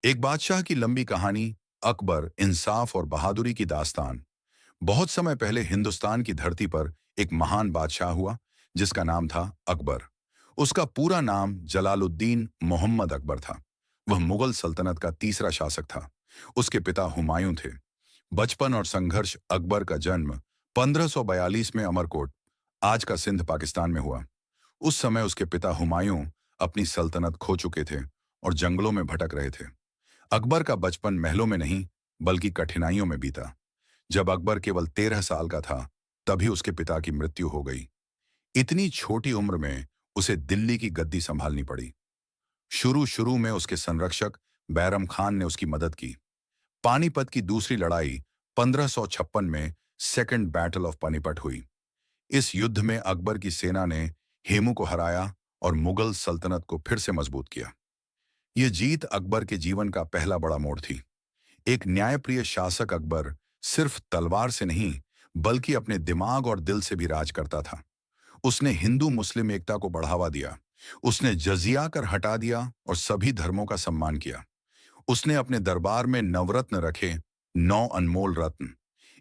एक बादशाह की लंबी कहानी। अकबर, इंसाफ और बहादुरी की दास्तान। बहुत समय पहले हिंदुस्तान की धरती पर एक महान बादशाह हुआ जिसका नाम था अकबर। उसका पूरा नाम जलालुद्दीन मोहम्मद अकबर था। वह मुगल सल्तनत का तीसरा शासक था। उसके पिता हुमायूं थे। बचपन और संघर्ष। अकबर का जन्म 1542 में अमरकोट, आज का सिंध, पाकिस्तान में हुआ। उस समय उसके पिता हुमायूं अपनी सल्तनत खो चुके थे और जंगलों में भटक रहे थे। अकबर का बचपन महलों में नहीं बल्कि कठिनाइयों में बीता। जब अकबर केवल 13 साल का था तभी उसके पिता की मृत्यु हो गई। इतनी छोटी उम्र में उसे दिल्ली की गद्दी संभालनी पड़ी। शुरू शुरू में उसके संरक्षक बैरम खान ने उसकी मदद की। पानीपत की दूसरी लड़ाई 1556 में सेकंड बैटल ऑफ पानीपत हुई। इस युद्ध में अकबर की सेना ने हेमू को हराया और मुगल सल्तनत को फिर से मजबूत किया। यह जीत अकबर के जीवन का पहला बड़ा मोड़ थी। एक न्यायप्रिय शासक अकबर सिर्फ तलवार से नहीं बल्कि अपने दिमाग और दिल से भी राज करता था। उसने हिंदू मुस्लिम एकता को बढ़ावा दिया। उसने जजिया कर हटा दिया और सभी धर्मों का सम्मान किया। उसने अपने दरबार में नवरत्न रखे, 9 अनमोल रत्न।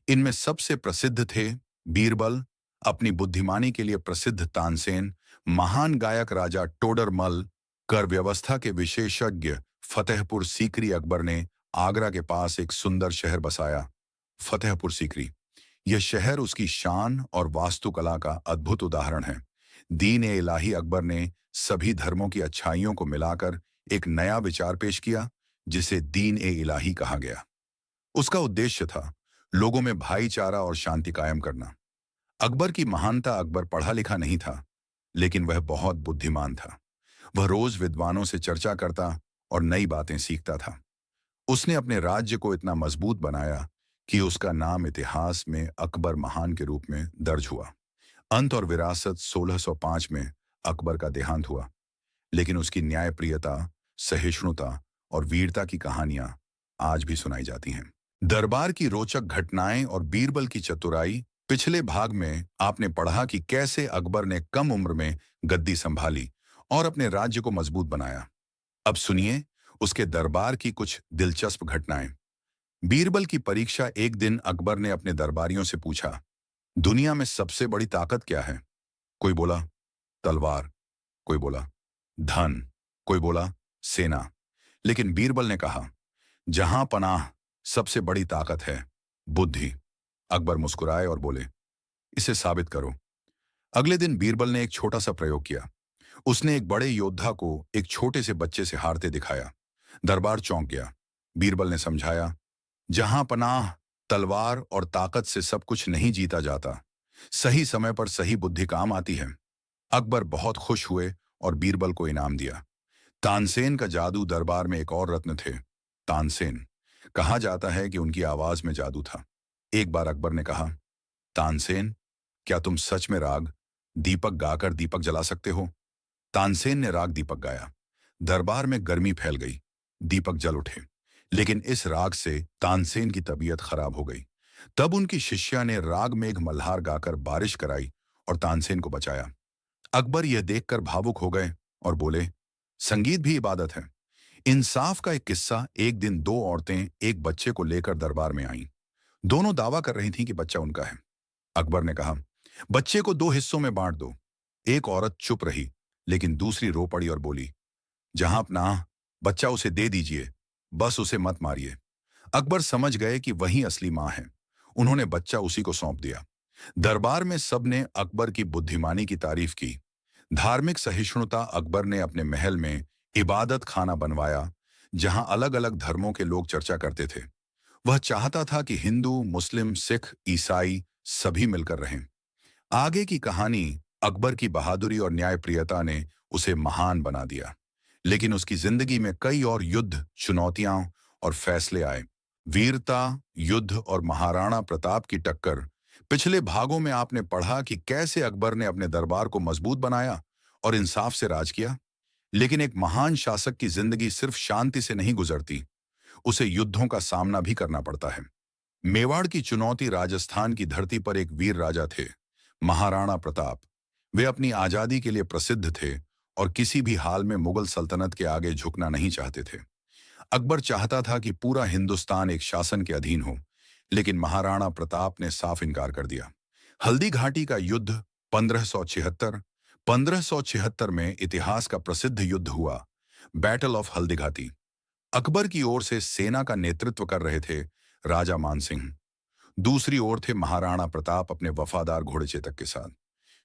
इनमें सबसे प्रसिद्ध थे बीरबल, अपनी बुद्धिमानी के लिए प्रसिद्ध तानसेन, महान गायक राजा टोडरमल, कर व्यवस्था के विशेषज्ञ फतेहपुर सीकरी। अकबर ने आगरा के पास एक सुंदर शहर बसाया, फतेहपुर सीकरी। यह शहर उसकी शान और वास्तुकला का अद्भुत उदाहरण है। दीन-ए-इलाही अकबर ने सभी धर्मों की अच्छाइयों को मिलाकर एक नया विचार पेश किया जिसे दीन-ए-इलाही कहा गया। उसका उद्देश्य था लोगों में भाईचारा और शांति कायम करना। अकबर की महानता। अकबर पढ़ा लिखा नहीं था लेकिन वह बहुत बुद्धिमान था। वह रोज विद्वानों से चर्चा करता और नई बातें सीखता था। उसने अपने राज्य को इतना मजबूत बनाया कि उसका नाम इतिहास में अकबर महान के रूप में दर्ज हुआ। अंत और विरासत। 1605 में अकबर का देहांत हुआ लेकिन उसकी न्यायप्रियता, सहिष्णुता और वीरता की कहानियां आज भी सुनाई जाती हैं। दरबार की रोचक घटनाएं और बीरबल की चतुराई। पिछले भाग में आपने पढ़ा कि कैसे अकबर ने कम उम्र में गद्दी संभाली और अपने राज्य को मजबूत बनाया। अब सुनिए उसके दरबार की कुछ दिलचस्प घटनाएं। बीरबल की परीक्षा। एक दिन अकबर ने अपने दरबारियों से पूछा, दुनिया में सबसे बड़ी ताकत क्या है? कोई बोला तलवार, कोई बोला धन, कोई बोला सेना। लेकिन बीरबल ने कहा, जहां पनाह सबसे बड़ी ताकत है बुद्धि। अकबर मुस्कुराए और बोले, इसे साबित करो। अगले दिन बीरबल ने एक छोटा सा प्रयोग किया। उसने एक बड़े योद्धा को एक छोटे से बच्चे से हारते दिखाया। दरबार चौंक गया। बीरबल ने समझाया, जहां पनाह तलवार और ताकत से सब कुछ नहीं जीता जाता, सही समय पर सही बुद्धि काम आती है। अकबर बहुत खुश हुए और बीरबल को इनाम दिया। तानसेन का जादू। दरबार में एक और रत्न थे, तानसेन। कहा जाता है कि उनकी आवाज में जादू था। एक बार अकबर ने कहा, तानसेन, क्या तुम सच में राग दीपक गाकर दीपक जला सकते हो? तानसेन ने राग दीपक गाया। दरबार में गर्मी फैल गई। दीपक जल उठे। लेकिन इस राग से तानसेन की तबीयत खराब हो गई। तब उनकी शिष्या ने राग मेघ मल्हार गाकर बारिश कराई और तानसेन को बचाया। अकबर यह देखकर भावुक हो गए और बोले, संगीत भी इबादत है। इंसाफ का एक किस्सा। एक दिन दो औरतें एक बच्चे को लेकर दरबार में आईं। दोनों दावा कर रही थीं कि बच्चा उनका है। अकबर ने कहा, बच्चे को दो हिस्सों में बांट दो। एक औरत चुप रही लेकिन दूसरी रो पड़ी और बोली, जहां पनाह, बच्चा उसे दे दीजिए, बस उसे मत मारिए। अकबर समझ गए कि वही असली मां है। उन्होंने बच्चा उसी को सौंप दिया। दरबार में सबने अकबर की बुद्धिमानी की तारीफ की। धार्मिक सहिष्णुता। अकबर ने अपने महल में इबादत खाना बनवाया जहां अलग अलग धर्मों के लोग चर्चा करते थे। वह चाहता था कि हिंदू, मुस्लिम, सिख, ईसाई सभी मिलकर रहें। आगे की कहानी। अकबर की बहादुरी और न्यायप्रियता ने उसे महान बना दिया लेकिन उसकी जिंदगी में कई और युद्ध, चुनौतियां और फैसले आए। वीरता, युद्ध और महाराणा प्रताप की टक्कर। पिछले भागों में आपने पढ़ा कि कैसे अकबर ने अपने दरबार को मजबूत बनाया और इंसाफ से राज किया। लेकिन एक महान शासक की जिंदगी सिर्फ शांति से नहीं गुजरती, उसे युद्धों का सामना भी करना पड़ता है। मेवाड़ की चुनौती। राजस्थान की धरती पर एक वीर राजा थे, महाराणा प्रताप। वे अपनी आजादी के लिए प्रसिद्ध थे और किसी भी हाल में मुगल सल्तनत के आगे झुकना नहीं चाहते थे। अकबर चाहता था कि पूरा हिंदुस्तान एक शासन के अधीन हो, लेकिन महाराणा प्रताप ने साफ इनकार कर दिया। हल्दी घाटी का युद्ध 1576 1576 में इतिहास का प्रसिद्ध युद्ध हुआ, बैटल ऑफ हल्दी घाटी। अकबर की ओर से सेना का नेतृत्व कर रहे थे राजा मानसिंह। दूसरी ओर थे महाराणा प्रताप अपने वफादार घोड़े चेतक के साथ।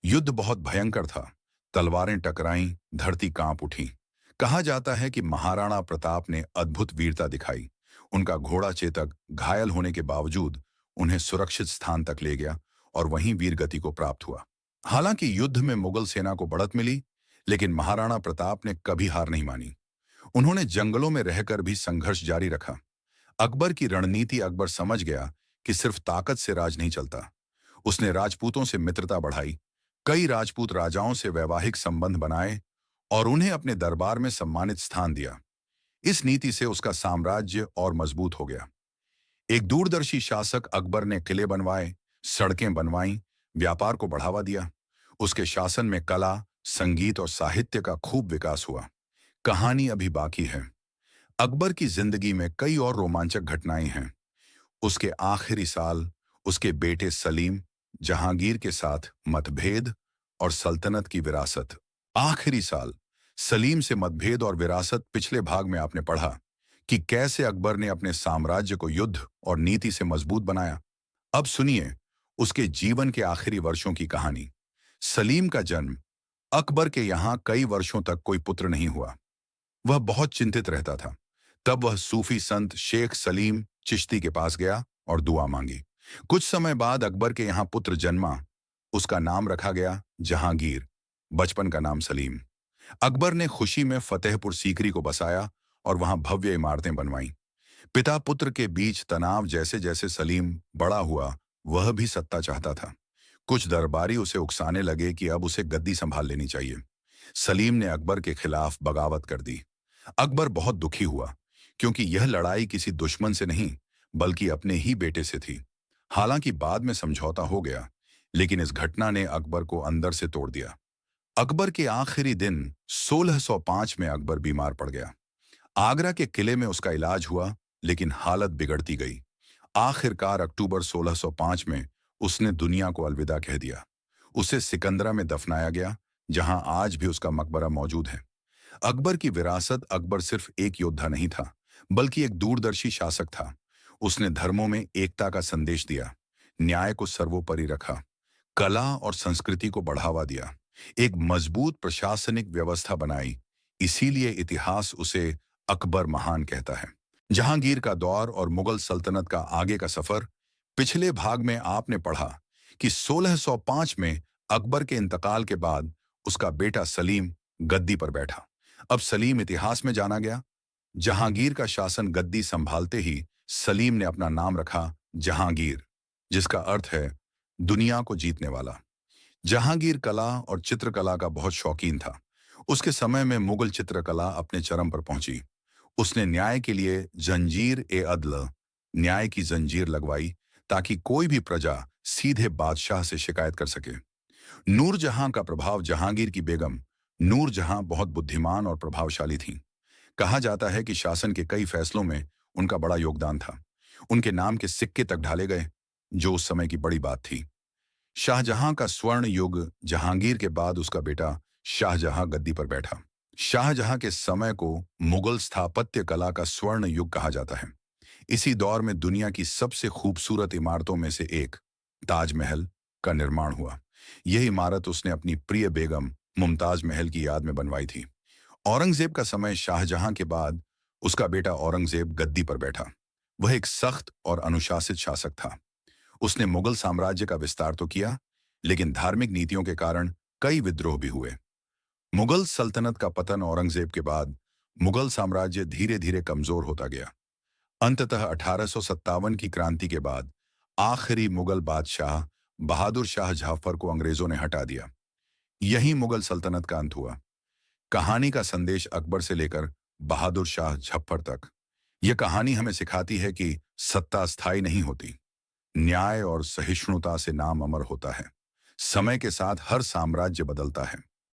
युद्ध बहुत भयंकर था। तलवारें टकराईं, धरती कांप उठी। कहा जाता है कि महाराणा प्रताप ने अद्भुत वीरता दिखाई। उनका घोड़ा चेतक घायल होने के बावजूद उन्हें सुरक्षित स्थान तक ले गया और वहीं वीरगति को प्राप्त हुआ। हालांकि युद्ध में मुगल सेना को बढ़त मिली, लेकिन महाराणा प्रताप ने कभी हार नहीं मानी। उन्होंने जंगलों में रहकर भी संघर्ष जारी रखा। अकबर की रणनीति अकबर समझ गया कि सिर्फ ताकत से राज नहीं चलता। उसने राजपूतों से मित्रता बढ़ाई, कई राजपूत राजाओं से वैवाहिक संबंध बनाए और उन्हें अपने दरबार में सम्मानित स्थान दिया। इस नीति से उसका साम्राज्य और मजबूत हो गया। एक दूरदर्शी शासक अकबर ने किले बनवाए, सड़कें बनवाईं, व्यापार को बढ़ावा दिया। उसके शासन में कला, संगीत और साहित्य का खूब विकास हुआ। कहानी अभी बाकी है। अकबर की जिंदगी में कई और रोमांचक घटनाएं हैं। उसके आखिरी साल, उसके बेटे सलीम जहांगीर के साथ मतभेद और सल्तनत की विरासत। आखिरी साल, सलीम से मतभेद और विरासत। पिछले भाग में आपने पढ़ा कि कैसे अकबर ने अपने साम्राज्य को युद्ध और नीति से मजबूत बनाया। अब सुनिए उसके जीवन के आखिरी वर्षों की कहानी। सलीम का जन्म। अकबर के यहां कई वर्षों तक कोई पुत्र नहीं हुआ। वह बहुत चिंतित रहता था। तब वह सूफी संत शेख सलीम चिश्ती के पास गया और दुआ मांगी। कुछ समय बाद अकबर के यहाँ पुत्र जन्मा। उसका नाम रखा गया जहांगीर, बचपन का नाम सलीम। अकबर ने खुशी में फतेहपुर सीकरी को बसाया और वहां भव्य इमारतें बनवाईं। पिता पुत्र के बीच तनाव। जैसे जैसे सलीम बड़ा हुआ, वह भी सत्ता चाहता था। कुछ दरबारी उसे उकसाने लगे कि अब उसे गद्दी संभाल लेनी चाहिए। सलीम ने अकबर के खिलाफ बगावत कर दी। अकबर बहुत दुखी हुआ, क्योंकि यह लड़ाई किसी दुश्मन से नहीं बल्कि अपने ही बेटे से थी। हालांकि बाद में समझौता हो गया, लेकिन इस घटना ने अकबर को अंदर से तोड़ दिया। अकबर के आखिरी दिन 1605 में अकबर बीमार पड़ गया। आगरा के किले में उसका इलाज हुआ, लेकिन हालत बिगड़ती गई। आखिरकार अक्टूबर 1605 में उसने दुनिया को अलविदा कह दिया। उसे सिकंदरा में दफनाया गया, जहां आज भी उसका मकबरा मौजूद है। अकबर की विरासत। अकबर सिर्फ एक योद्धा नहीं था, बल्कि एक दूरदर्शी शासक था। उसने धर्मों में एकता का संदेश दिया, न्याय को सर्वोपरि रखा, कला और संस्कृति को बढ़ावा दिया, एक मजबूत प्रशासनिक व्यवस्था बनाई। इसीलिए इतिहास उसे अकबर महान कहता है। जहांगीर का दौर और मुगल सल्तनत का आगे का सफर। पिछले भाग में आपने पढ़ा कि 1605 में अकबर के इंतकाल के बाद उसका बेटा सलीम गद्दी पर बैठा। अब सलीम इतिहास में जाना गया। जहांगीर का शासन गद्दी संभालते ही सलीम ने अपना नाम रखा जहांगीर, जिसका अर्थ है दुनिया को जीतने वाला। जहांगीर कला और चित्रकला का बहुत शौकीन था। उसके समय में मुगल चित्रकला अपने चरम पर पहुंची। उसने न्याय के लिए जंजीर ए अदल, न्याय की जंजीर लगवाई, ताकि कोई भी प्रजा सीधे बादशाह से शिकायत कर सके। नूरजहां का प्रभाव। जहांगीर की बेगम नूरजहां बहुत बुद्धिमान और प्रभावशाली थीं। कहा जाता है कि शासन के कई फैसलों में उनका बड़ा योगदान था। उनके नाम के सिक्के तक ढाले गए, जो उस समय की बड़ी बात थी। शाहजहां का स्वर्ण युग। जहांगीर के बाद उसका बेटा शाहजहां गद्दी पर बैठा। शाहजहां के समय को मुगल स्थापत्य कला का स्वर्ण युग कहा जाता है। इसी दौर में दुनिया की सबसे खूबसूरत इमारतों में से एक ताजमहल का निर्माण हुआ। यह इमारत उसने अपनी प्रिय बेगम मुमताज महल की याद में बनवाई थी। औरंगजेब का समय। शाहजहां के बाद उसका बेटा औरंगजेब गद्दी पर बैठा। वह एक सख्त और अनुशासित शासक था। उसने मुगल साम्राज्य का विस्तार तो किया, लेकिन धार्मिक नीतियों के कारण कई विद्रोह भी हुए। मुगल सल्तनत का पतन। औरंगजेब के बाद मुगल साम्राज्य धीरे धीरे कमजोर होता गया। अंततः 1857 की क्रांति के बाद आखिरी मुगल बादशाह बहादुर शाह जफर को अंग्रेजों ने हटा दिया। यही मुगल सल्तनत का अंत हुआ। कहानी का संदेश अकबर से लेकर बहादुर शाह जफर तक। यह कहानी हमें सिखाती है कि सत्ता स्थायी नहीं होती। न्याय और सहिष्णुता से नाम अमर होता है। समय के साथ हर साम्राज्य बदलता है,